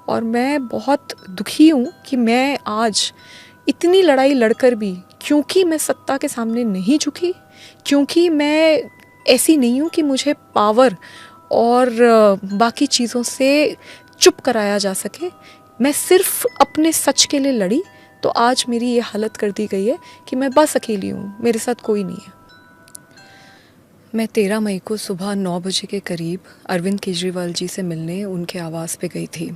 और मैं बहुत दुखी हूँ कि मैं आज इतनी लड़ाई लड़कर भी, क्योंकि मैं सत्ता के सामने नहीं झुकी, क्योंकि मैं ऐसी नहीं हूँ कि मुझे पावर और बाकी चीज़ों से चुप कराया जा सके, मैं सिर्फ अपने सच के लिए लड़ी, तो आज मेरी ये हालत कर दी गई है कि मैं बस अकेली हूँ, मेरे साथ कोई नहीं है। मैं 13 मई को सुबह 9 बजे के करीब अरविंद केजरीवाल जी से मिलने उनके आवास पे गई थी।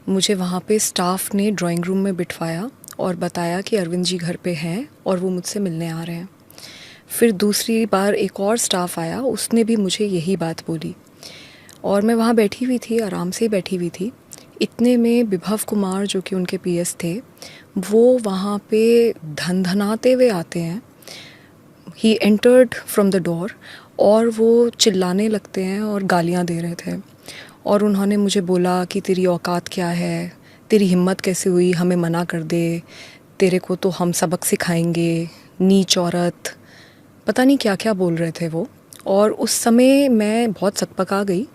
मुझे वहाँ पे स्टाफ ने ड्राइंग रूम में बिठवाया और बताया कि अरविंद जी घर पे हैं और वो मुझसे मिलने आ रहे हैं। फिर दूसरी बार एक और स्टाफ आया, उसने भी मुझे यही बात बोली और मैं वहाँ बैठी हुई थी, आराम से ही बैठी हुई थी। इतने में विभव कुमार जो कि उनके पीएस थे, वो वहाँ पे धनधनाते हुए आते हैं। He entered from the door और वो चिल्लाने लगते हैं और गालियाँ दे रहे थे और उन्होंने मुझे बोला कि तेरी औकात क्या है, तेरी हिम्मत कैसे हुई हमें मना कर दे, तेरे को तो हम सबक सिखाएंगे, नीच औरत, पता नहीं क्या क्या बोल रहे थे वो। और उस समय मैं बहुत सकपका गई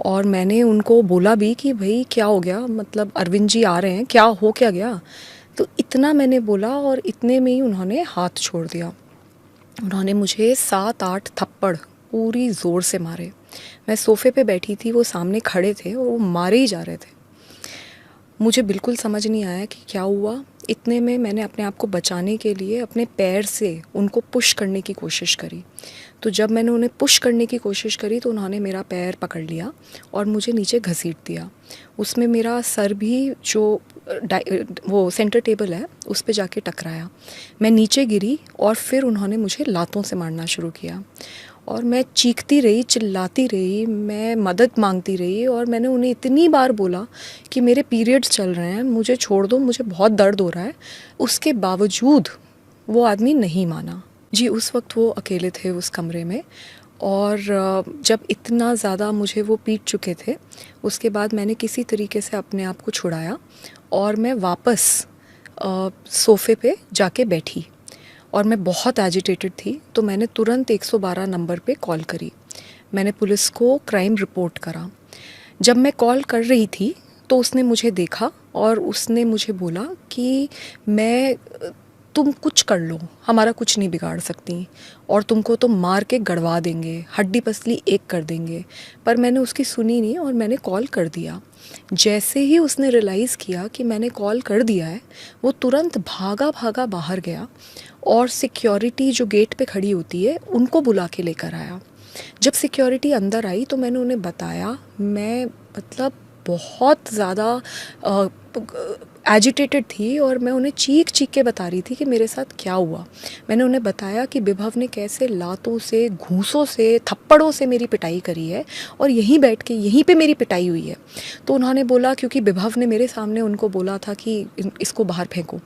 और मैंने उनको बोला भी कि भाई क्या हो गया, मतलब अरविंद जी आ रहे हैं, क्या हो क्या गया। तो इतना मैंने बोला और इतने में ही उन्होंने हाथ छोड़ दिया। उन्होंने मुझे 7-8 थप्पड़ पूरी ज़ोर से मारे। मैं सोफ़े पे बैठी थी, वो सामने खड़े थे और वो मारे ही जा रहे थे। मुझे बिल्कुल समझ नहीं आया कि क्या हुआ। इतने में मैंने अपने आप को बचाने के लिए अपने पैर से उनको पुश करने की कोशिश करी। तो जब मैंने उन्हें पुश करने की कोशिश करी तो उन्होंने मेरा पैर पकड़ लिया और मुझे नीचे घसीट दिया। उसमें मेरा सर भी, जो वो सेंटर टेबल है, उस पे जाके टकराया। मैं नीचे गिरी और फिर उन्होंने मुझे लातों से मारना शुरू किया और मैं चीखती रही, चिल्लाती रही, मैं मदद मांगती रही और मैंने उन्हें इतनी बार बोला कि मेरे पीरियड्स चल रहे हैं, मुझे छोड़ दो, मुझे बहुत दर्द हो रहा है। उसके बावजूद वो आदमी नहीं माना। जी, उस वक्त वो अकेले थे उस कमरे में और जब इतना ज़्यादा मुझे वो पीट चुके थे, उसके बाद मैंने किसी तरीके से अपने आप को छुड़ाया और मैं वापस सोफ़े पे जाके बैठी और मैं बहुत एजिटेटेड थी। तो मैंने तुरंत 112 नंबर पे कॉल करी। मैंने पुलिस को क्राइम रिपोर्ट करा। जब मैं कॉल कर रही थी तो उसने मुझे देखा और उसने मुझे बोला कि तुम कुछ कर लो, हमारा कुछ नहीं बिगाड़ सकती और तुमको तो मार के गड़वा देंगे, हड्डी पसली एक कर देंगे। पर मैंने उसकी सुनी नहीं और मैंने कॉल कर दिया। जैसे ही उसने रियलाइज़ किया कि मैंने कॉल कर दिया है, वो तुरंत भागा भागा बाहर गया और सिक्योरिटी जो गेट पे खड़ी होती है उनको बुला के लेकर आया। जब सिक्योरिटी अंदर आई तो मैंने उन्हें बताया, मैं मतलब बहुत ज़्यादा एजिटेटेड थी और मैं उन्हें चीख चीख के बता रही थी कि मेरे साथ क्या हुआ। मैंने उन्हें बताया कि विभव ने कैसे लातों से, घूंसों से, थप्पड़ों से मेरी पिटाई करी है और यहीं बैठ के यहीं पे मेरी पिटाई हुई है। तो उन्होंने बोला, क्योंकि विभव ने मेरे सामने उनको बोला था कि इसको बाहर फेंको,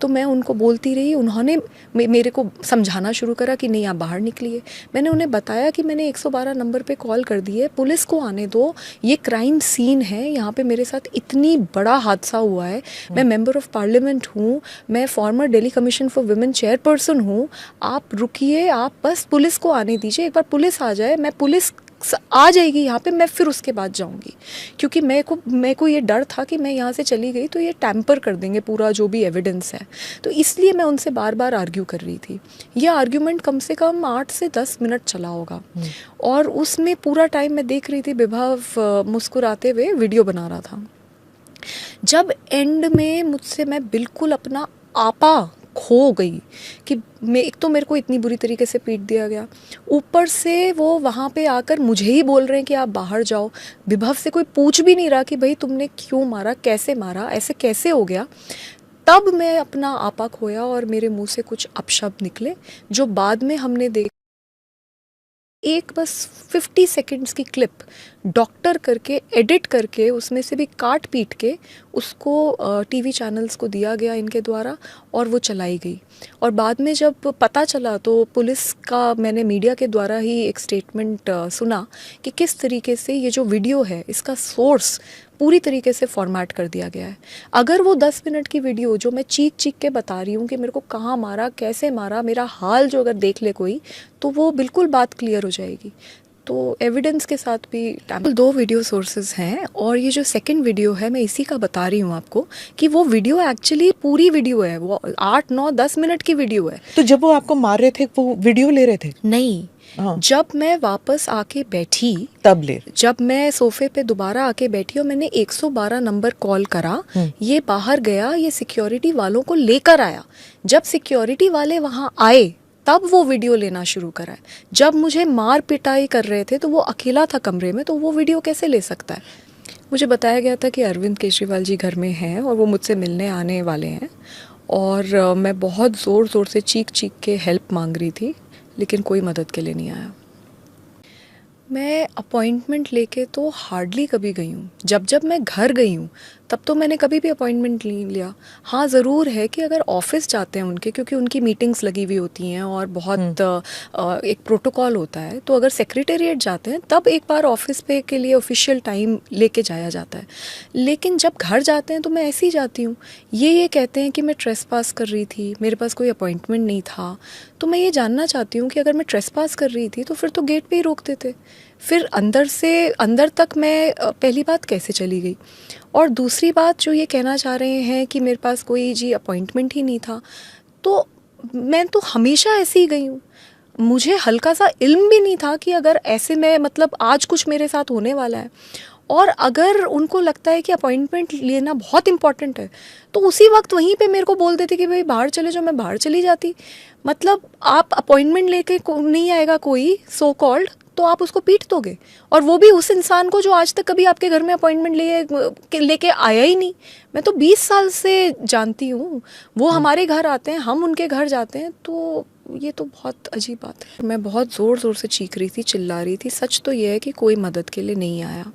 तो मैं उनको बोलती रही। उन्होंने मेरे को समझाना शुरू करा कि नहीं, आप बाहर निकलिए। मैंने उन्हें बताया कि मैंने 112 नंबर पे कॉल कर दी है, पुलिस को आने दो, ये क्राइम सीन है, यहाँ पे मेरे साथ इतनी बड़ा हादसा हुआ है, मैं मेंबर ऑफ पार्लियामेंट हूँ, मैं farmer Delhi commission for women chairperson हूँ, आप रुकिए, आप बस पुलिस को आने दीजिए, एक बार पुलिस आ जाए, मैं पुलिस आ जाएगी यहाँ पे, मैं फिर उसके बाद जाऊँगी। क्योंकि मेरे को ये डर था कि मैं यहाँ से चली गई तो ये टैम्पर कर देंगे पूरा जो भी एविडेंस है। तो इसलिए मैं उनसे बार बार आर्ग्यू कर रही थी। ये आर्ग्यूमेंट कम से कम 8 से 10 मिनट चला होगा और उसमें पूरा टाइम मैं देख रही थी विभव मुस्कुराते हुए वीडियो बना रहा था। जब एंड में मैं बिल्कुल अपना आपा खो गई कि एक तो मेरे को इतनी बुरी तरीके से पीट दिया गया, ऊपर से वो वहाँ पे आकर मुझे ही बोल रहे हैं कि आप बाहर जाओ। विभव से कोई पूछ भी नहीं रहा कि भाई तुमने क्यों मारा, कैसे मारा, ऐसे कैसे हो गया। तब मैं अपना आपा खोया और मेरे मुंह से कुछ अपशब्द निकले जो बाद में हमने देखा। एक बस 50 सेकंड्स की क्लिप डॉक्टर करके एडिट करके उसमें से भी काट पीट के उसको टीवी चैनल्स को दिया गया इनके द्वारा और वो चलाई गई। और बाद में जब पता चला तो पुलिस का मैंने मीडिया के द्वारा ही एक स्टेटमेंट सुना कि किस तरीके से ये जो वीडियो है इसका सोर्स पूरी तरीके से फॉर्मेट कर दिया गया है। अगर वो 10 मिनट की वीडियो जो मैं चीख चीख के बता रही हूँ कि मेरे को कहाँ मारा, कैसे मारा, मेरा हाल जो अगर देख ले कोई, तो वो बिल्कुल बात क्लियर हो जाएगी। तो एविडेंस के साथ भी दो वीडियो सोर्सेज हैं, और ये जो सेकंड वीडियो है मैं इसी का बता रही हूँ आपको कि वो वीडियो एक्चुअली पूरी वीडियो है, वो 8-9-10 मिनट की वीडियो है। तो जब वो आपको मार रहे थे वो वीडियो ले रहे थे? नहीं, हाँ। जब मैं वापस आके बैठी तब ले, जब मैं सोफे पे दोबारा आके बैठी और मैंने 112 नंबर कॉल करा, ये बाहर गया, ये सिक्योरिटी वालों को लेकर आया। जब सिक्योरिटी वाले वहाँ आए तब वो वीडियो लेना शुरू करा है। जब मुझे मार पिटाई कर रहे थे तो वो अकेला था कमरे में, तो वो वीडियो कैसे ले सकता है? मुझे बताया गया था कि अरविंद केजरीवाल जी घर में हैं और वो मुझसे मिलने आने वाले हैं, और मैं बहुत ज़ोर ज़ोर से चीख चीख के हेल्प मांग रही थी, लेकिन कोई मदद के लिए नहीं आया। मैं अपॉइंटमेंट लेके तो हार्डली कभी गई हूँ। जब जब मैं घर गई हूँ तब तो मैंने कभी भी अपॉइंटमेंट नहीं लिया। हाँ, ज़रूर है कि अगर ऑफिस जाते हैं उनके, क्योंकि उनकी मीटिंग्स लगी हुई होती हैं और बहुत एक प्रोटोकॉल होता है, तो अगर सेक्रेटेरिएट जाते हैं तब एक बार ऑफिस पे के लिए ऑफिशियल टाइम लेके जाया जाता है। लेकिन जब घर जाते हैं तो मैं ऐसे ही जाती हूँ। ये कहते हैं कि मैं ट्रेसपास कर रही थी, मेरे पास कोई अपॉइंटमेंट नहीं था। तो मैं ये जानना चाहती हूँ कि अगर मैं ट्रेसपास कर रही थी तो फिर तो गेट पे ही रोक देते, फिर अंदर से अंदर तक मैं पहली बात कैसे चली गई? और दूसरी बात जो ये कहना चाह रहे हैं कि मेरे पास कोई जी अपॉइंटमेंट ही नहीं था, तो मैं तो हमेशा ऐसे ही गई हूँ। मुझे हल्का सा इल्म भी नहीं था कि अगर ऐसे में मतलब आज कुछ मेरे साथ होने वाला है, और अगर उनको लगता है कि अपॉइंटमेंट लेना बहुत इंपॉर्टेंट है तो उसी वक्त वहीं पे मेरे को बोल देते कि भाई बाहर चले जाओ, मैं बाहर चली जाती। मतलब आप अपॉइंटमेंट लेके नहीं आएगा कोई सो कॉल्ड तो आप उसको पीट दोगे, और वो भी उस इंसान को जो आज तक कभी आपके घर में अपॉइंटमेंट लेके आया ही नहीं। मैं तो 20 साल से जानती हूँ, वो हमारे घर आते हैं, हम उनके घर जाते हैं, तो ये तो बहुत अजीब बात है। मैं बहुत ज़ोर ज़ोर से चीख रही थी, चिल्ला रही थी। सच तो ये है कि कोई मदद के लिए नहीं आया।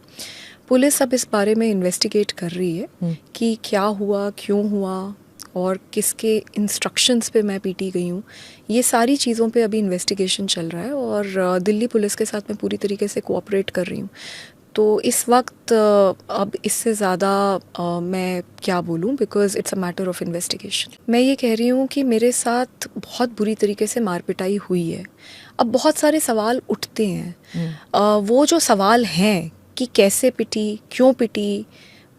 पुलिस अब इस बारे में इन्वेस्टिगेट कर रही है कि क्या हुआ, क्यों हुआ, और किसके इंस्ट्रक्शंस पे मैं पीटी गई हूँ। ये सारी चीज़ों पे अभी इन्वेस्टिगेशन चल रहा है, और दिल्ली पुलिस के साथ मैं पूरी तरीके से कोऑपरेट कर रही हूँ। तो इस वक्त अब इससे ज़्यादा मैं क्या बोलूँ, because it's a matter of investigation. मैं ये कह रही हूँ कि मेरे साथ बहुत बुरी तरीके से मार पिटाई हुई है। अब बहुत सारे सवाल उठते हैं। वो जो सवाल हैं कि कैसे पिटी, क्यों पिटी,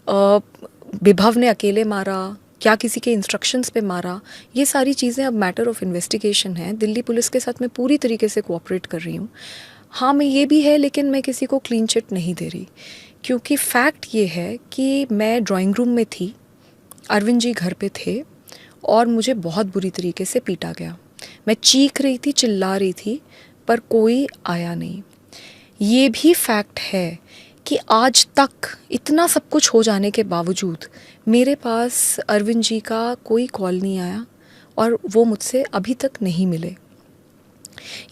विभव ने अकेले मारा, क्या किसी के इंस्ट्रक्शंस पे मारा, ये सारी चीज़ें अब मैटर ऑफ इन्वेस्टिगेशन है। दिल्ली पुलिस के साथ मैं पूरी तरीके से कोऑपरेट कर रही हूँ। हाँ, मैं ये भी है, लेकिन मैं किसी को क्लीन चिट नहीं दे रही, क्योंकि फैक्ट ये है कि मैं ड्राइंग रूम में थी, अरविंद जी घर पे थे, और मुझे बहुत बुरी तरीके से पीटा गया। मैं चीख रही थी, चिल्ला रही थी, पर कोई आया नहीं। ये भी फैक्ट है कि आज तक इतना सब कुछ हो जाने के बावजूद मेरे पास अरविंद जी का कोई कॉल नहीं आया, और वो मुझसे अभी तक नहीं मिले।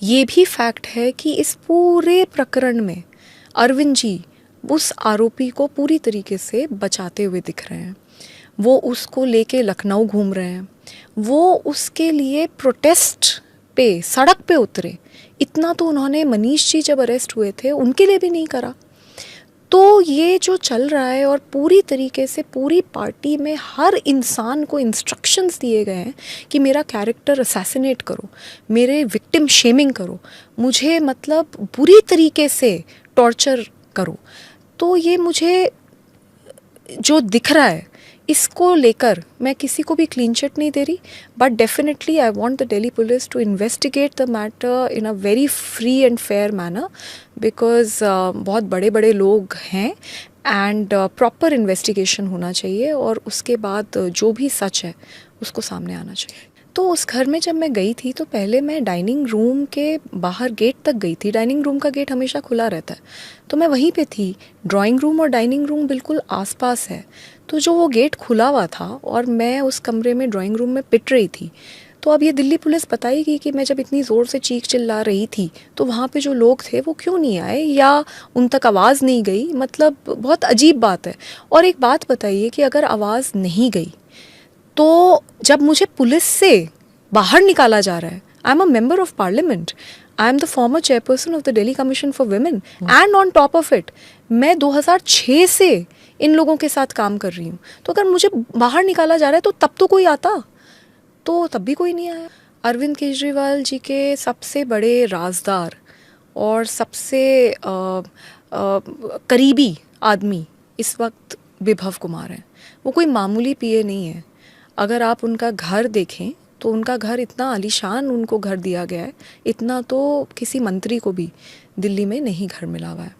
ये भी फैक्ट है कि इस पूरे प्रकरण में अरविंद जी उस आरोपी को पूरी तरीके से बचाते हुए दिख रहे हैं। वो उसको लेके लखनऊ घूम रहे हैं, वो उसके लिए प्रोटेस्ट पे सड़क पे उतरे। इतना तो उन्होंने मनीष जी जब अरेस्ट हुए थे उनके लिए भी नहीं करा। तो ये जो चल रहा है, और पूरी तरीके से पूरी पार्टी में हर इंसान को इंस्ट्रक्शंस दिए गए हैं कि मेरा कैरेक्टर असैसिनेट करो, मेरे विक्टिम शेमिंग करो, मुझे मतलब बुरी तरीके से टॉर्चर करो। तो ये मुझे जो दिख रहा है, इसको लेकर मैं किसी को भी क्लीन चिट नहीं दे रही, but definitely I want the Delhi police to investigate the matter in a very free and fair manner, because बहुत बड़े बड़े लोग हैं, एंड प्रॉपर इन्वेस्टिगेशन होना चाहिए, और उसके बाद जो भी सच है उसको सामने आना चाहिए। तो उस घर में जब मैं गई थी तो पहले मैं डाइनिंग रूम के बाहर गेट तक गई थी। डाइनिंग रूम का गेट हमेशा खुला रहता है, तो मैं वहीं पे थी। ड्राइंग रूम और डाइनिंग रूम बिल्कुल आसपास है, तो जो वो गेट खुला हुआ था और मैं उस कमरे में ड्राइंग रूम में पिट रही थी। तो अब ये दिल्ली पुलिस बताएगी कि मैं जब इतनी ज़ोर से चीख चिल्ला रही थी तो वहाँ पे जो लोग थे वो क्यों नहीं आए, या उन तक आवाज़ नहीं गई। मतलब बहुत अजीब बात है। और एक बात बताइए कि अगर आवाज़ नहीं गई तो जब मुझे पुलिस से बाहर निकाला जा रहा है, I am a member of parliament, I am the former chairperson of the Delhi commission for women, and on top of it मैं 2006 से इन लोगों के साथ काम कर रही हूँ। तो अगर मुझे बाहर निकाला जा रहा है तो तब तो कोई आता, तो तब भी कोई नहीं आया। अरविंद केजरीवाल जी के सबसे बड़े राजदार और सबसे करीबी आदमी इस वक्त विभव कुमार हैं। वो कोई मामूली पीए नहीं है। अगर आप उनका घर देखें तो उनका घर इतना आलीशान उनको घर दिया गया है, इतना तो किसी मंत्री को भी दिल्ली में नहीं घर मिला हुआ है।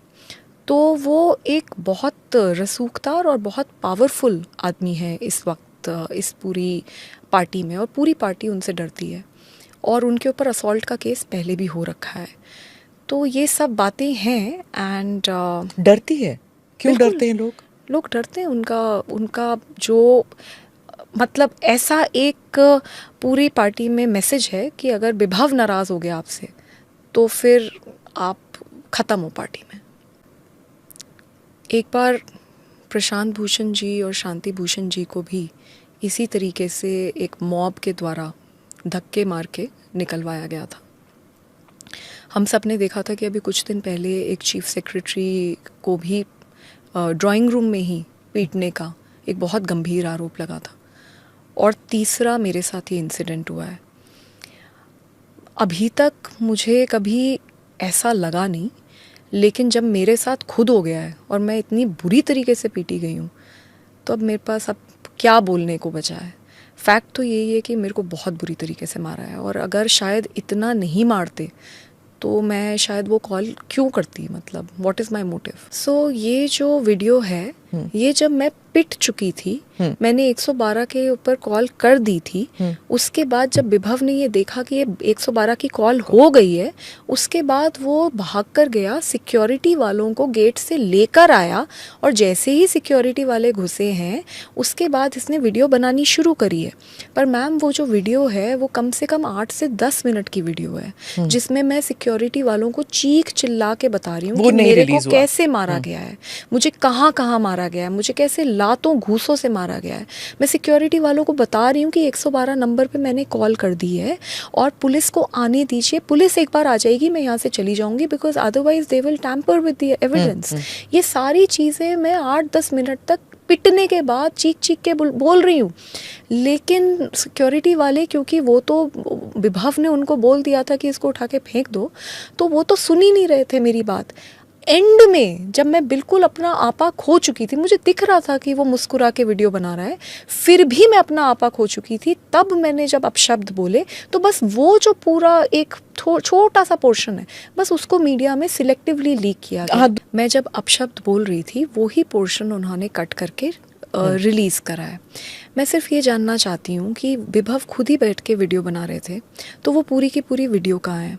तो वो एक बहुत रसूखदार और बहुत पावरफुल आदमी है इस वक्त इस पूरी पार्टी में, और पूरी पार्टी उनसे डरती है और उनके ऊपर असॉल्ट का केस पहले भी हो रखा है। तो ये सब बातें हैं एंड डरती है? क्यों बिल्कुल। डरते हैं लोग? लोग डरते हैं। उनका जो मतलब ऐसा एक पूरी पार्टी में मैसेज है कि अगर विभव नाराज़ हो गया आपसे तो फिर आप ख़त्म हो पार्टी में। एक बार प्रशांत भूषण जी और शांति भूषण जी को भी इसी तरीके से एक मॉब के द्वारा धक्के मार के निकलवाया गया था। हम सब ने देखा था कि अभी कुछ दिन पहले एक चीफ सेक्रेटरी को भी ड्राइंग रूम में ही पीटने का एक बहुत गंभीर आरोप लगा था। और तीसरा मेरे साथ ये इंसिडेंट हुआ है। अभी तक मुझे कभी ऐसा लगा नहीं, लेकिन जब मेरे साथ खुद हो गया है और मैं इतनी बुरी तरीके से पीटी गई हूँ तो अब मेरे पास अब क्या बोलने को बचा है। फैक्ट तो यही है कि मेरे को बहुत बुरी तरीके से मारा है, और अगर शायद इतना नहीं मारते तो मैं शायद वो कॉल क्यों करती, मतलब व्हाट इज़ माय मोटिव। सो ये जो वीडियो है ये जब मैं पिट चुकी थी, मैंने 112 के ऊपर कॉल कर दी थी। उसके बाद जब विभव ने ये देखा कि ये 112 की कॉल हो गई है, उसके बाद वो भाग कर गया, सिक्योरिटी वालों को गेट से लेकर आया, और जैसे ही सिक्योरिटी वाले घुसे हैं उसके बाद इसने वीडियो बनानी शुरू करी है। पर मैम वो जो वीडियो है वो कम से कम 8 से 10 मिनट की वीडियो है, जिसमें मैं सिक्योरिटी वालों को चीख चिल्ला के बता रही हूँ कि मेरे को कैसे मारा गया है, मुझे कहाँ कहाँ मारा गया है, मुझे कैसे लातों घूसों से मारा गया है। मैं सिक्योरिटी वालों को बता रही हूँ कि 112 नंबर पे मैंने कॉल कर दी है और पुलिस को आने दीजिए, पुलिस एक बार आ जाएगी, मैं यहाँ से चली जाऊँगी, because otherwise they will tamper with the evidence. ये सारी चीज़ें मैं 8-10 मिनट तक पिटने के बाद चीख चीख के बोल रही हूँ। लेकिन सिक्योरिटी वाले, क्योंकि वो तो विभव ने उनको बोल दिया था कि इसको उठा के फेंक दो, तो वो तो सुन ही नहीं रहे थे मेरी बात। एंड में जब मैं बिल्कुल अपना आपा खो चुकी थी, मुझे दिख रहा था कि वो मुस्कुरा के वीडियो बना रहा है, फिर भी मैं अपना आपा खो चुकी थी, तब मैंने जब अपशब्द बोले तो बस वो जो पूरा एक छोटा सा पोर्शन है बस उसको मीडिया में सिलेक्टिवली लीक किया गया। मैं जब अपशब्द बोल रही थी वही पोर्शन उन्होंने कट करके रिलीज़ करा है। मैं सिर्फ ये जानना चाहती हूँ कि विभव खुद ही बैठ के वीडियो बना रहे थे, तो वो पूरी की पूरी वीडियो कहाँ है?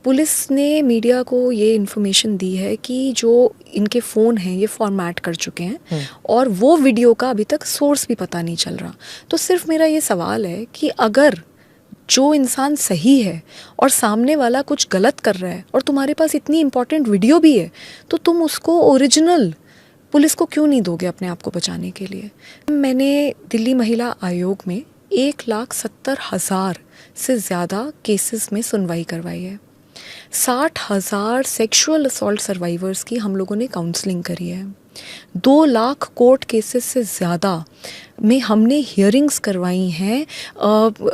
पुलिस ने मीडिया को ये इन्फॉर्मेशन दी है कि जो इनके फ़ोन हैं ये फॉर्मेट कर चुके हैं, और वो वीडियो का अभी तक सोर्स भी पता नहीं चल रहा। तो सिर्फ मेरा ये सवाल है कि अगर जो इंसान सही है और सामने वाला कुछ गलत कर रहा है और तुम्हारे पास इतनी इम्पोर्टेंट वीडियो भी है, तो तुम उसको ओरिजिनल पुलिस को क्यों नहीं दोगे अपने आप को बचाने के लिए? मैंने दिल्ली महिला आयोग में 1,70,000 से ज़्यादा केसेस में सुनवाई करवाई है। 60,000 सेक्सुअल असॉल्ट सर्वाइवर्स की हम लोगों ने काउंसलिंग करी है। 2 लाख कोर्ट केसेस से ज़्यादा में हमने हियरिंग्स करवाई हैं।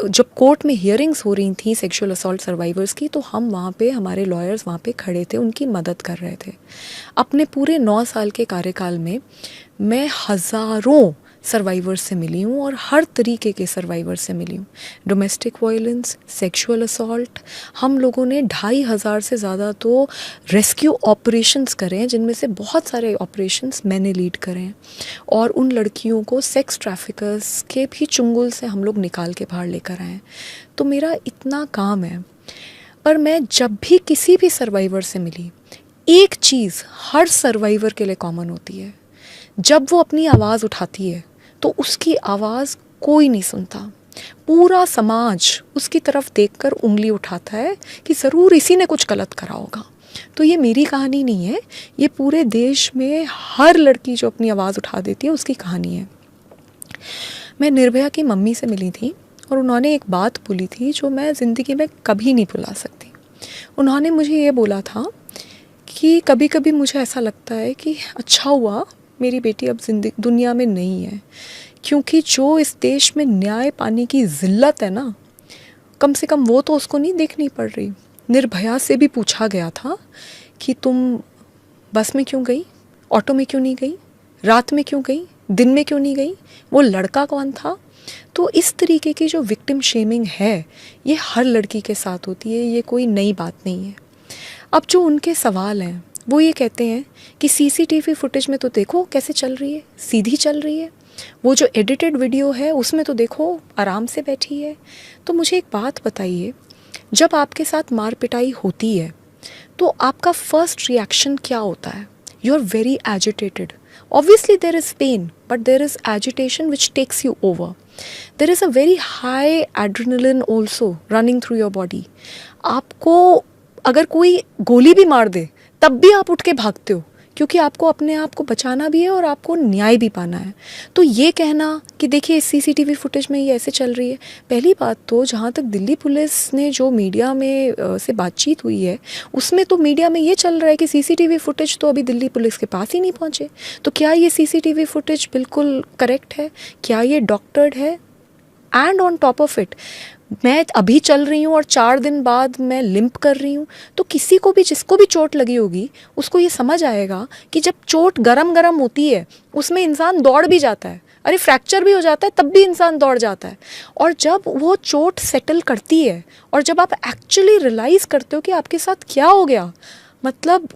जब कोर्ट में हियरिंग्स हो रही थी सेक्सुअल असॉल्ट सर्वाइवर्स की, तो हम वहाँ पे, हमारे लॉयर्स वहाँ पे खड़े थे, उनकी मदद कर रहे थे। अपने पूरे 9 साल के कार्यकाल में मैं हज़ारों सर्वाइवर्स से मिली हूँ और हर तरीके के सर्वाइवर्स से मिली हूँ। डोमेस्टिक वायलेंस, सेक्सुअल असॉल्ट, हम लोगों ने 2,500 से ज़्यादा तो रेस्क्यू ऑपरेशंस करे हैं, जिनमें से बहुत सारे ऑपरेशंस मैंने लीड करे हैं। और उन लड़कियों को सेक्स ट्रैफिकर्स के भी चुंगल से हम लोग निकाल के बाहर लेकर आए हैं। तो मेरा इतना काम है। पर मैं जब भी किसी भी सर्वाइवर से मिली, एक चीज़ हर सर्वाइवर के लिए कॉमन होती है, जब वो अपनी आवाज़ उठाती है तो उसकी आवाज़ कोई नहीं सुनता। पूरा समाज उसकी तरफ देखकर उंगली उठाता है कि ज़रूर इसी ने कुछ गलत करा होगा। तो ये मेरी कहानी नहीं है, ये पूरे देश में हर लड़की जो अपनी आवाज़ उठा देती है उसकी कहानी है। मैं निर्भया की मम्मी से मिली थी और उन्होंने एक बात बोली थी जो मैं ज़िंदगी में कभी नहीं भुला सकती। उन्होंने मुझे ये बोला था कि कभी कभी मुझे ऐसा लगता है कि अच्छा हुआ मेरी बेटी अब दुनिया में नहीं है, क्योंकि जो इस देश में न्याय पाने की ज़िल्लत है ना, कम से कम वो तो उसको नहीं देखनी पड़ रही। निर्भया से भी पूछा गया था कि तुम बस में क्यों गई, ऑटो में क्यों नहीं गई, रात में क्यों गई, दिन में क्यों नहीं गई, वो लड़का कौन था। तो इस तरीके की जो विक्टिम शेमिंग है ये हर लड़की के साथ होती है, ये कोई नई बात नहीं है। अब जो उनके सवाल हैं वो ये कहते हैं कि सीसीटीवी फुटेज में तो देखो कैसे चल रही है, सीधी चल रही है, वो जो एडिटेड वीडियो है उसमें तो देखो आराम से बैठी है। तो मुझे एक बात बताइए, जब आपके साथ मार पिटाई होती है तो आपका फर्स्ट रिएक्शन क्या होता है? You are very agitated, obviously there is pain but there is agitation which takes you over. There is a very high adrenaline also running through your body. आपको अगर कोई गोली भी मार दे तब भी आप उठ के भागते हो, क्योंकि आपको अपने आप को बचाना भी है और आपको न्याय भी पाना है। तो ये कहना कि देखिए इस सीसीटीवी फुटेज में ये ऐसे चल रही है, पहली बात तो जहाँ तक दिल्ली पुलिस ने जो मीडिया में से बातचीत हुई है उसमें तो मीडिया में ये चल रहा है कि सीसीटीवी फुटेज तो अभी दिल्ली पुलिस के पास ही नहीं पहुँचे। तो क्या ये सीसीटीवी फुटेज बिल्कुल करेक्ट है? क्या ये डॉक्टर्ड है? And on top of it मैं अभी चल रही हूँ और 4 दिन बाद मैं लिम्प कर रही हूँ, तो किसी को भी जिसको भी चोट लगी होगी उसको ये समझ आएगा कि जब चोट गरम गरम होती है उसमें इंसान दौड़ भी जाता है, अरे फ्रैक्चर भी हो जाता है तब भी इंसान दौड़ जाता है। और जब वो चोट सेटल करती है और जब आप एक्चुअली रियलाइज़ करते हो कि आपके साथ क्या हो गया, मतलब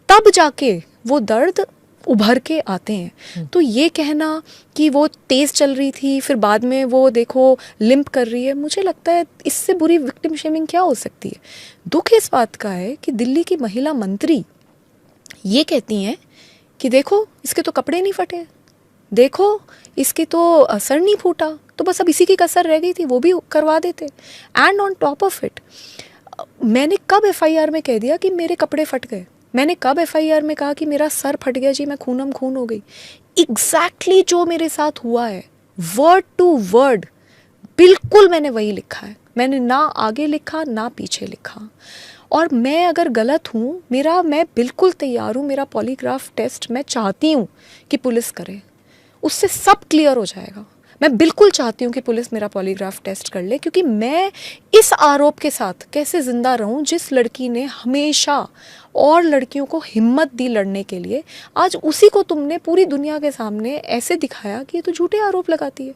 तब जाके वो दर्द उभर के आते हैं। तो ये कहना कि वो तेज़ चल रही थी फिर बाद में वो देखो लिम्प कर रही है, मुझे लगता है इससे बुरी विक्टिम शेमिंग क्या हो सकती है। दुख इस बात का है कि दिल्ली की महिला मंत्री ये कहती हैं कि देखो इसके तो कपड़े नहीं फटे, देखो इसके तो सर नहीं फूटा, तो बस अब इसी की कसर रह गई थी, वो भी करवा देते। And on top of it मैंने कब एफआईआर में कह दिया कि मेरे कपड़े फट गए? मैंने कब एफआईआर में कहा कि मेरा सर फट गया जी, मैं खूनम खून हो गई? एग्जैक्टली जो मेरे साथ हुआ है वर्ड टू वर्ड बिल्कुल मैंने वही लिखा है। मैंने ना आगे लिखा ना पीछे लिखा। और मैं अगर गलत हूँ मैं बिल्कुल तैयार हूँ, मेरा पॉलीग्राफ टेस्ट मैं चाहती हूँ कि पुलिस करे, उससे सब क्लियर हो जाएगा। मैं बिल्कुल चाहती हूँ कि पुलिस मेरा पॉलीग्राफ टेस्ट कर ले, क्योंकि मैं इस आरोप के साथ कैसे ज़िंदा रहूँ जिस लड़की ने हमेशा और लड़कियों को हिम्मत दी लड़ने के लिए, आज उसी को तुमने पूरी दुनिया के सामने ऐसे दिखाया कि ये तो झूठे आरोप लगाती है।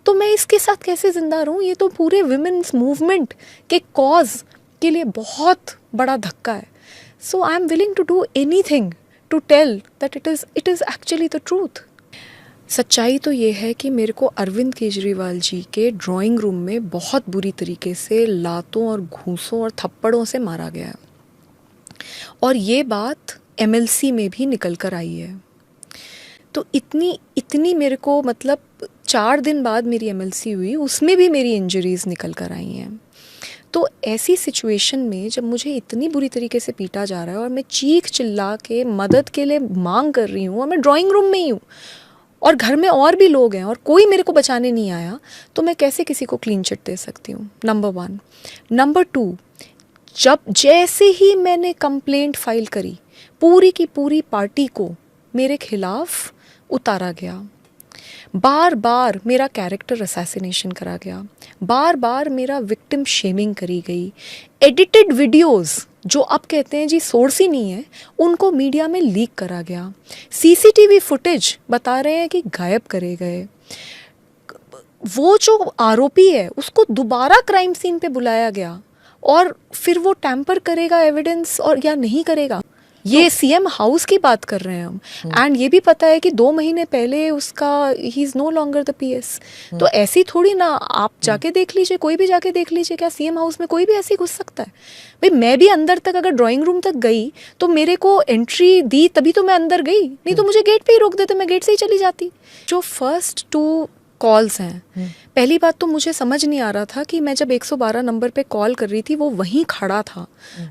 तो मैं इसके साथ कैसे ज़िंदा रहूँ? ये तो पूरे विमेंस मूवमेंट के कॉज के लिए बहुत बड़ा धक्का है। So I am willing to do anything to tell that it is actually the truth. सच्चाई तो ये है कि मेरे को अरविंद केजरीवाल जी के ड्राइंग रूम में बहुत बुरी तरीके से लातों और घूंसों और थप्पड़ों से मारा गया है, और ये बात एमएलसी में भी निकल कर आई है। तो इतनी मेरे को, मतलब 4 दिन बाद मेरी एमएलसी हुई, उसमें भी मेरी इंजरीज़ निकल कर आई हैं। तो ऐसी सिचुएशन में जब मुझे इतनी बुरी तरीके से पीटा जा रहा है और मैं चीख चिल्ला के मदद के लिए मांग कर रही हूँ और मैं ड्राइंग रूम में ही हूँ और घर में और भी लोग हैं और कोई मेरे को बचाने नहीं आया, तो मैं कैसे किसी को क्लीन चिट दे सकती हूँ? नंबर 1। नंबर 2, जब जैसे ही मैंने कंप्लेंट फाइल करी, पूरी की पूरी पार्टी को मेरे खिलाफ उतारा गया। बार बार मेरा कैरेक्टर असैसिनेशन करा गया, बार बार मेरा विक्टिम शेमिंग करी गई। एडिटेड वीडियोस जो अब कहते हैं जी सोर्स ही नहीं है, उनको मीडिया में लीक करा गया। सीसीटीवी फुटेज बता रहे हैं कि गायब करे गए। वो जो आरोपी है उसको दोबारा क्राइम सीन पे बुलाया गया और फिर वो टैम्पर करेगा एविडेंस और या नहीं करेगा। ये सीएम हाउस की बात कर रहे हैं हम। एंड ये भी पता है कि 2 महीने पहले उसका ही is no longer the PS. तो ऐसी थोड़ी ना, आप जाके देख लीजिए, कोई भी जाके देख लीजिए, क्या सीएम हाउस में कोई भी ऐसे घुस सकता है? भाई मैं भी अंदर तक अगर ड्राइंग रूम तक गई तो मेरे को एंट्री दी तभी तो मैं अंदर गई, नहीं तो मुझे गेट पे ही रोक देते, मैं गेट से ही चली जाती। जो फर्स्ट 2 कॉल्स हैं, पहली बात तो मुझे समझ नहीं आ रहा था कि मैं जब 112 नंबर पे कॉल कर रही थी वो वहीं खड़ा था।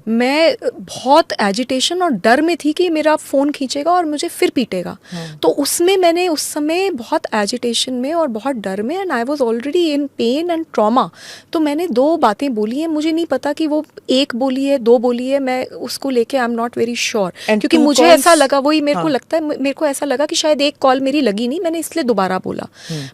मैं बहुत एजिटेशन और डर में थी कि मेरा फ़ोन खींचेगा और मुझे फिर पीटेगा। तो उसमें मैंने उस समय बहुत एजिटेशन में और बहुत डर में, and I was already in pen and trauma, तो मैंने 2 बातें बोली हैं। मुझे नहीं पता कि वो 1 बोली है 2 बोली है, मैं उसको लेके I am not very sure, क्योंकि मुझे ऐसा लगा, वही मेरे को लगता है, मेरे को ऐसा लगा कि शायद 1 कॉल मेरी लगी नहीं, मैंने इसलिए दोबारा बोला।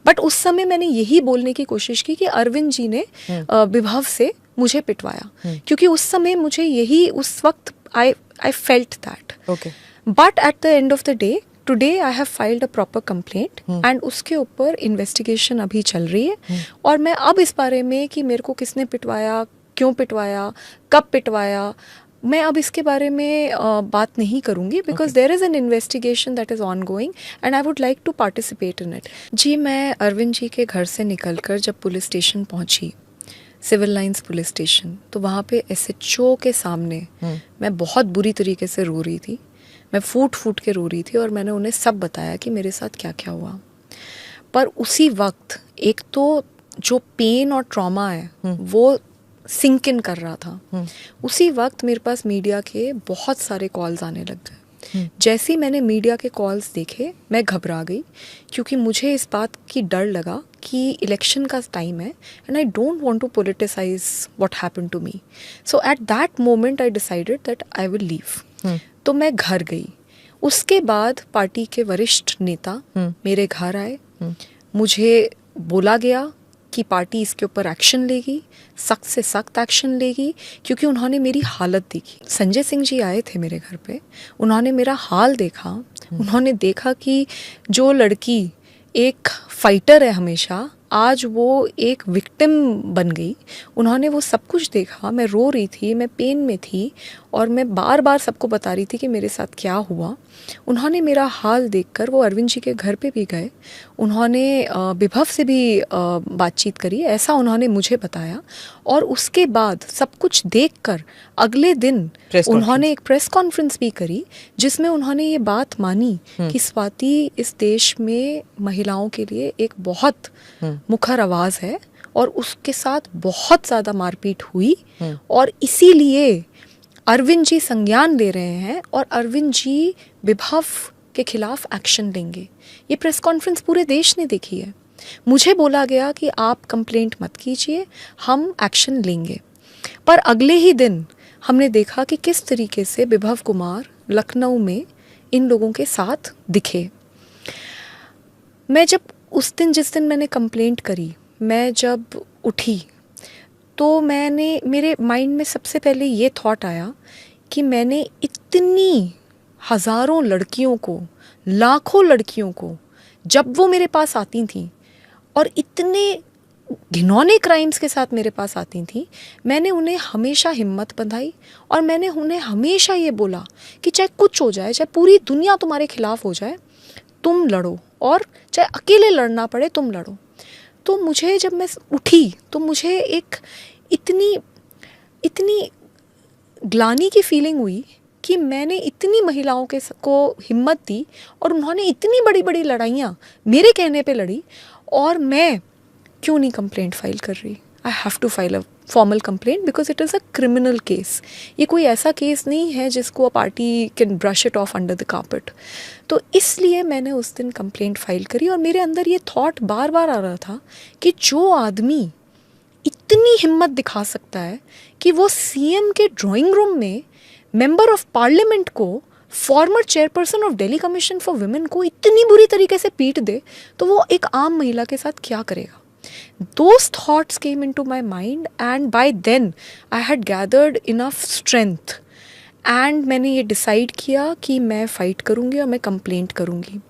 बट उस समय मैंने यही बोलने की कोशिश की कि अरविंद जी ने विभव से मुझे पिटवाया, क्योंकि उस समय मुझे यही उस वक्त I felt that. Okay. But at the end of the day today I have filed a proper complaint and उसके ऊपर इन्वेस्टिगेशन अभी चल रही है. और मैं अब इस बारे में कि मेरे को किसने पिटवाया, क्यों पिटवाया, कब पिटवाया, मैं अब इसके बारे में बात नहीं करूंगी, because there is an investigation that is on going and I would like to participate in it. जी, मैं अरविंद जी के घर से निकलकर जब पुलिस स्टेशन पहुंची, सिविल लाइंस पुलिस स्टेशन, तो वहाँ पे SHO के सामने मैं बहुत बुरी तरीके से रो रही थी. मैं फूट फूट के रो रही थी और मैंने उन्हें सब बताया कि मेरे साथ क्या क्या हुआ. पर उसी वक्त एक तो जो पेन और ट्रॉमा है वो सिंक इन कर रहा था. उसी वक्त मेरे पास मीडिया के बहुत सारे कॉल्स आने लग गए. जैसे ही मैंने मीडिया के कॉल्स देखे मैं घबरा गई, क्योंकि मुझे इस बात की डर लगा कि इलेक्शन का टाइम है and I don't want to politicise what happened to me. So at that moment I decided that I will leave. तो मैं घर गई. उसके बाद पार्टी के वरिष्ठ नेता मेरे घर आए. मुझे बोला गया कि पार्टी इसके ऊपर एक्शन लेगी, सख्त से सख्त एक्शन लेगी, क्योंकि उन्होंने मेरी हालत देखी. संजय सिंह जी आए थे मेरे घर पे, उन्होंने मेरा हाल देखा. उन्होंने देखा कि जो लड़की एक फाइटर है हमेशा, आज वो एक विक्टिम बन गई. उन्होंने वो सब कुछ देखा. मैं रो रही थी, मैं पेन में थी और मैं बार बार सबको बता रही थी कि मेरे साथ क्या हुआ. उन्होंने मेरा हाल देखकर वो अरविंद जी के घर पे भी गए. उन्होंने विभव से भी बातचीत करी, ऐसा उन्होंने मुझे बताया. और उसके बाद सब कुछ देखकर अगले दिन उन्होंने एक प्रेस कॉन्फ्रेंस भी करी, जिसमें उन्होंने ये बात मानी कि स्वाति इस देश में महिलाओं के लिए एक बहुत मुखर आवाज़ है और उसके साथ बहुत ज़्यादा मारपीट हुई और इसीलिए अरविंद जी संज्ञान ले रहे हैं और अरविंद जी विभव के खिलाफ एक्शन लेंगे. ये प्रेस कॉन्फ्रेंस पूरे देश ने देखी है. मुझे बोला गया कि आप कंप्लेंट मत कीजिए, हम एक्शन लेंगे. पर अगले ही दिन हमने देखा कि किस तरीके से विभव कुमार लखनऊ में इन लोगों के साथ दिखे. मैं जब उस दिन, जिस दिन मैंने कंप्लेंट करी, मैं जब उठी तो मेरे माइंड में सबसे पहले ये थॉट आया कि मैंने इतनी हज़ारों लड़कियों को, लाखों लड़कियों को, जब वो मेरे पास आती थी और इतने घिनौने क्राइम्स के साथ मेरे पास आती थी, मैंने उन्हें हमेशा हिम्मत बंधाई और मैंने उन्हें हमेशा ये बोला कि चाहे कुछ हो जाए, चाहे पूरी दुनिया तुम्हारे खिलाफ हो जाए, तुम लड़ो, और चाहे अकेले लड़ना पड़े तुम लड़ो. तो मुझे, जब मैं उठी तो मुझे एक इतनी ग्लानि की फीलिंग हुई कि मैंने इतनी महिलाओं को हिम्मत दी और उन्होंने इतनी बड़ी बड़ी लड़ाइयाँ मेरे कहने पे लड़ी, और मैं क्यों नहीं कंप्लेंट फाइल कर रही. I have to file a formal complaint because it is a criminal case. ये कोई ऐसा केस नहीं है जिसको a party can brush it off under the carpet. तो इसलिए मैंने उस दिन कंप्लेंट फाइल करी और मेरे अंदर ये थॉट बार बार आ रहा था कि जो आदमी इतनी हिम्मत दिखा सकता है कि वो सीएम के ड्राइंग रूम में मेंबर ऑफ पार्लियामेंट को, farmer chairperson of Delhi commission for women को इतनी बुरी तरीके से पीट दे, तो वो एक आम महिला के साथ क्या करेगा. Those thoughts came into my mind and by then I had gathered enough strength and मैंने ये डिसाइड किया कि मैं फ़ाइट करूँगी और मैं कंप्लेंट करूँगी.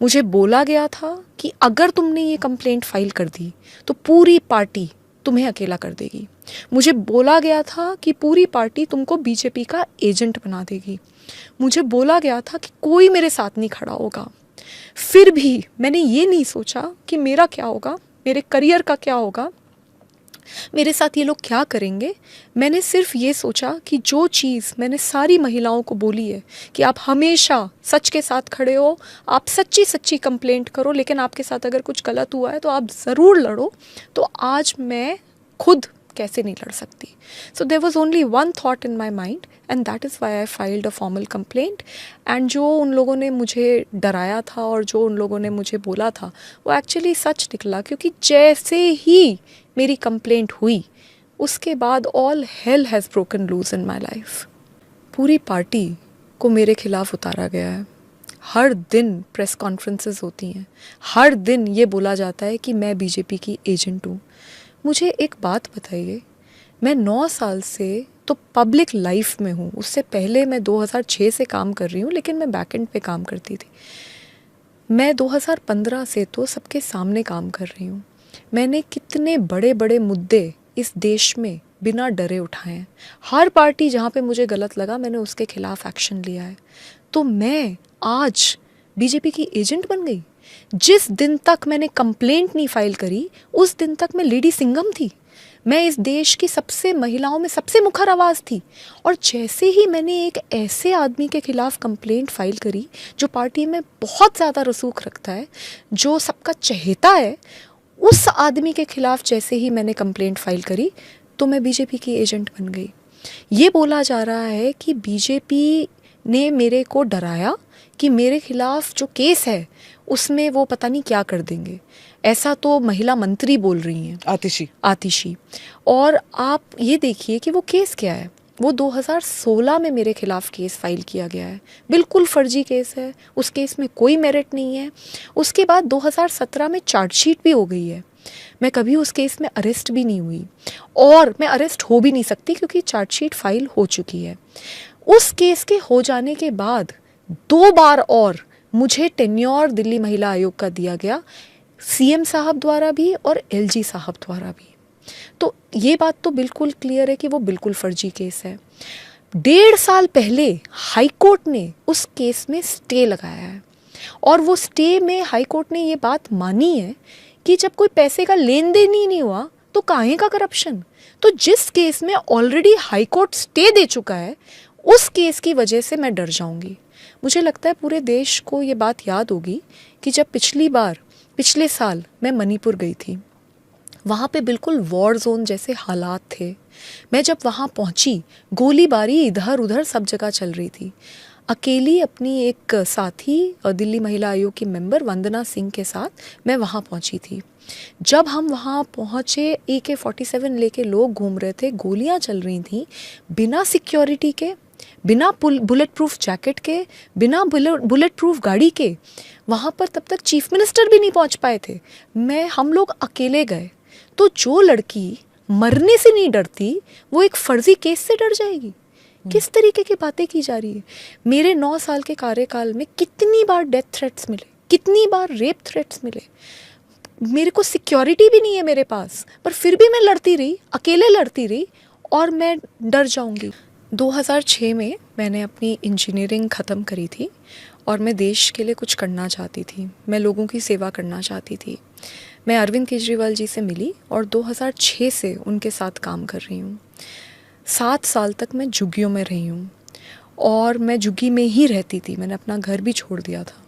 मुझे बोला गया था कि अगर तुमने ये कंप्लेंट फाइल कर दी तो पूरी पार्टी तुम्हें अकेला कर देगी. मुझे बोला गया था कि पूरी पार्टी तुमको बीजेपी का एजेंट बना देगी. मुझे बोला गया था कि कोई मेरे साथ नहीं खड़ा होगा. फिर भी मैंने ये नहीं सोचा कि मेरा क्या होगा, मेरे करियर का क्या होगा, मेरे साथ ये लोग क्या करेंगे. मैंने सिर्फ ये सोचा कि जो चीज़ मैंने सारी महिलाओं को बोली है कि आप हमेशा सच के साथ खड़े हो, आप सच्ची सच्ची कंप्लेंट करो, लेकिन आपके साथ अगर कुछ गलत हुआ है तो आप ज़रूर लड़ो. तो आज मैं खुद कैसे नहीं लड़ सकती. So there was only one thought in my mind and that is why I filed a formal complaint. And जो उन लोगों ने मुझे डराया था और जो उन लोगों ने मुझे बोला था वो एक्चुअली सच निकला, क्योंकि जैसे ही मेरी कंप्लेंट हुई उसके बाद all hell has broken loose in my life. पूरी पार्टी को मेरे खिलाफ उतारा गया है. हर दिन प्रेस कॉन्फ्रेंसेस होती हैं, हर दिन ये बोला जाता है कि मैं बीजेपी की एजेंट हूँ. मुझे एक बात बताइए, मैं 9 साल से तो पब्लिक लाइफ में हूँ, उससे पहले मैं 2006 से काम कर रही हूँ, लेकिन मैं बैकएंड पे काम करती थी। मैं 2015 से तो सबके सामने काम कर रही हूँ। मैंने कितने बड़े बड़े मुद्दे इस देश में बिना डरे उठाए हैं। हर पार्टी जहाँ पे मुझे गलत लगा मैंने उसके खिलाफ एक्शन लिया है। तो मैं आज बीजेपी की एजेंट बन गई। जिस दिन तक मैंने कंप्लेंट नहीं फाइल करी उस दिन तक मैं लेडी सिंघम थी। मैं इस देश की सबसे महिलाओं में सबसे मुखर आवाज़ थी। और जैसे ही मैंने एक ऐसे आदमी के खिलाफ कंप्लेंट फाइल करी जो पार्टी में बहुत ज़्यादा रसूख रखता है, जो सबका चहेता है, उस आदमी के खिलाफ जैसे ही मैंने कंप्लेंट फाइल करी तो मैं बीजेपी की एजेंट बन गई। ये बोला जा रहा है कि बीजेपी ने मेरे को डराया कि मेरे खिलाफ जो केस है उसमें वो पता नहीं क्या कर देंगे। ऐसा तो महिला मंत्री बोल रही हैं, आतिशी। और आप ये देखिए कि वो केस क्या है। वो 2016 में मेरे खिलाफ केस फाइल किया गया है, बिल्कुल फर्जी केस है, उस केस में कोई मेरिट नहीं है। उसके बाद 2017 में चार्जशीट भी हो गई है। मैं कभी उस केस में अरेस्ट भी नहीं हुई और मैं अरेस्ट हो भी नहीं सकती क्योंकि चार्जशीट फाइल हो चुकी है। उस केस के हो जाने के बाद 2 बार और मुझे टेन्योर दिल्ली महिला आयोग का दिया गया, सीएम साहब द्वारा भी और एलजी साहब द्वारा भी। तो ये बात तो बिल्कुल क्लियर है कि वो बिल्कुल फर्जी केस है। 1.5 साल पहले हाईकोर्ट ने उस केस में स्टे लगाया है और वो स्टे में हाईकोर्ट ने ये बात मानी है कि जब कोई पैसे का लेन देन ही नहीं हुआ तो काहे का करप्शन। तो जिस केस में ऑलरेडी हाईकोर्ट स्टे दे चुका है उस केस की वजह से मैं डर जाऊंगी। मुझे लगता है पूरे देश को ये बात याद होगी कि जब पिछले साल मैं मणिपुर गई थी, वहाँ पे बिल्कुल वॉर जोन जैसे हालात थे। मैं जब वहाँ पहुँची गोलीबारी इधर उधर सब जगह चल रही थी। अकेली अपनी एक साथी और दिल्ली महिला आयोग की मेंबर वंदना सिंह के साथ मैं वहाँ पहुँची थी। जब हम वहाँ पहुँचे AK-47 लेके लोग घूम रहे थे, गोलियाँ चल रही थी, बिना सिक्योरिटी के, बिना बुलेट प्रूफ जैकेट के, बिना बुलेट प्रूफ गाड़ी के। वहाँ पर तब तक चीफ मिनिस्टर भी नहीं पहुँच पाए थे। हम लोग अकेले गए। तो जो लड़की मरने से नहीं डरती वो एक फर्जी केस से डर जाएगी? किस तरीके की बातें की जा रही है। मेरे 9 साल के कार्यकाल में कितनी बार डेथ थ्रेट्स मिले, कितनी बार रेप थ्रेट्स मिले। मेरे को सिक्योरिटी भी नहीं है मेरे पास, पर फिर भी मैं लड़ती रही, अकेले लड़ती रही और मैं डर जाऊंगी। 2006 में मैंने अपनी इंजीनियरिंग ख़त्म करी थी और मैं देश के लिए कुछ करना चाहती थी, मैं लोगों की सेवा करना चाहती थी। मैं अरविंद केजरीवाल जी से मिली और 2006 से उनके साथ काम कर रही हूँ। 7 साल तक मैं झुग्गियों में रही हूँ और मैं झुग्गी में ही रहती थी। मैंने अपना घर भी छोड़ दिया था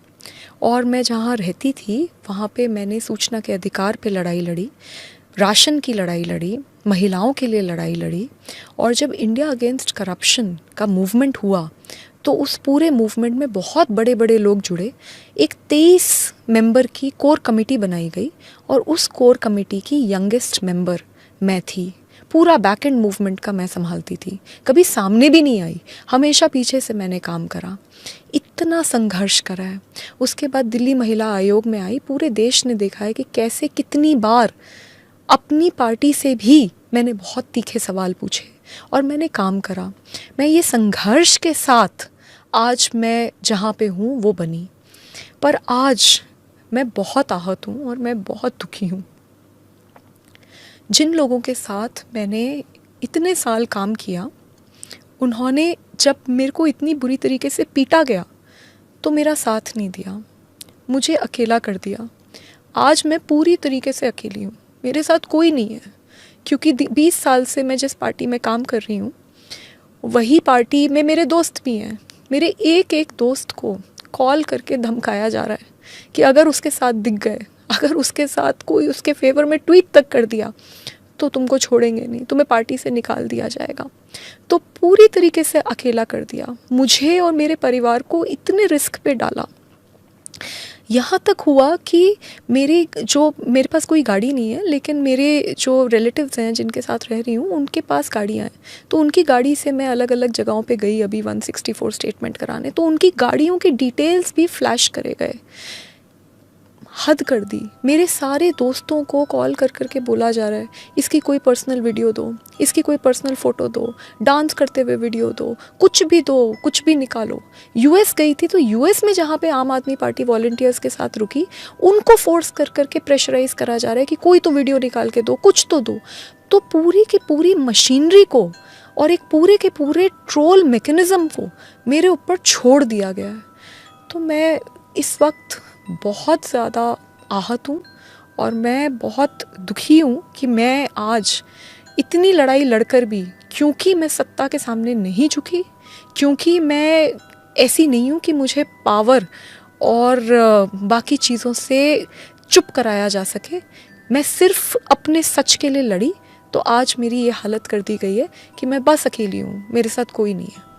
और मैं जहाँ रहती थी वहाँ पे मैंने सूचना के अधिकार पे लड़ाई लड़ी, राशन की लड़ाई लड़ी, महिलाओं के लिए लड़ाई लड़ी। और जब इंडिया अगेंस्ट करप्शन का मूवमेंट हुआ तो उस पूरे मूवमेंट में बहुत बड़े बड़े लोग जुड़े। एक 23 मेंबर की कोर कमेटी बनाई गई और उस कोर कमेटी की यंगेस्ट मेंबर मैं थी। पूरा बैक एंड मूवमेंट का मैं संभालती थी, कभी सामने भी नहीं आई, हमेशा पीछे से मैंने काम करा, इतना संघर्ष करा है। उसके बाद दिल्ली महिला आयोग में आई। पूरे देश ने देखा है कि कैसे कितनी बार अपनी पार्टी से भी मैंने बहुत तीखे सवाल पूछे और मैंने काम करा। मैं ये संघर्ष के साथ आज मैं जहाँ पे हूँ वो बनी, पर आज मैं बहुत आहत हूँ और मैं बहुत दुखी हूँ। जिन लोगों के साथ मैंने इतने साल काम किया, उन्होंने जब मेरे को इतनी बुरी तरीके से पीटा गया तो मेरा साथ नहीं दिया, मुझे अकेला कर दिया। आज मैं पूरी तरीके से अकेली हूँ, मेरे साथ कोई नहीं है, क्योंकि 20 साल से मैं जिस पार्टी में काम कर रही हूँ वही पार्टी में मेरे दोस्त भी हैं। मेरे एक दोस्त को कॉल करके धमकाया जा रहा है कि अगर उसके साथ दिख गए, अगर उसके साथ कोई उसके फेवर में ट्वीट तक कर दिया तो तुमको छोड़ेंगे नहीं, तुम्हें पार्टी से निकाल दिया जाएगा। तो पूरी तरीके से अकेला कर दिया, मुझे और मेरे परिवार को इतने रिस्क पे डाला। यहाँ तक हुआ कि मेरे पास कोई गाड़ी नहीं है, लेकिन मेरे जो रिलेटिव्स हैं जिनके साथ रह रही हूँ उनके पास गाड़ियाँ हैं, तो उनकी गाड़ी से मैं अलग अलग जगहों पे गई अभी 164 स्टेटमेंट कराने, तो उनकी गाड़ियों के डिटेल्स भी फ्लैश करे गए। हद कर दी। मेरे सारे दोस्तों को कॉल कर करके बोला जा रहा है इसकी कोई पर्सनल वीडियो दो, इसकी कोई पर्सनल फ़ोटो दो, डांस करते हुए वीडियो दो, कुछ भी निकालो। यूएस गई थी तो यूएस में जहाँ पे आम आदमी पार्टी वॉलंटियर्स के साथ रुकी, उनको फोर्स कर करके प्रेशराइज करा जा रहा है कि कोई तो वीडियो निकाल के दो, कुछ तो दो। तो पूरी की पूरी मशीनरी को और एक पूरे के पूरे ट्रोल मैकेनिज़्म को मेरे ऊपर छोड़ दिया गया है। तो मैं इस वक्त बहुत ज़्यादा आहत हूँ और मैं बहुत दुखी हूँ कि मैं आज इतनी लड़ाई लड़कर भी, क्योंकि मैं सत्ता के सामने नहीं झुकी, क्योंकि मैं ऐसी नहीं हूँ कि मुझे पावर और बाकी चीज़ों से चुप कराया जा सके, मैं सिर्फ अपने सच के लिए लड़ी, तो आज मेरी ये हालत कर दी गई है कि मैं बस अकेली हूँ, मेरे साथ कोई नहीं है।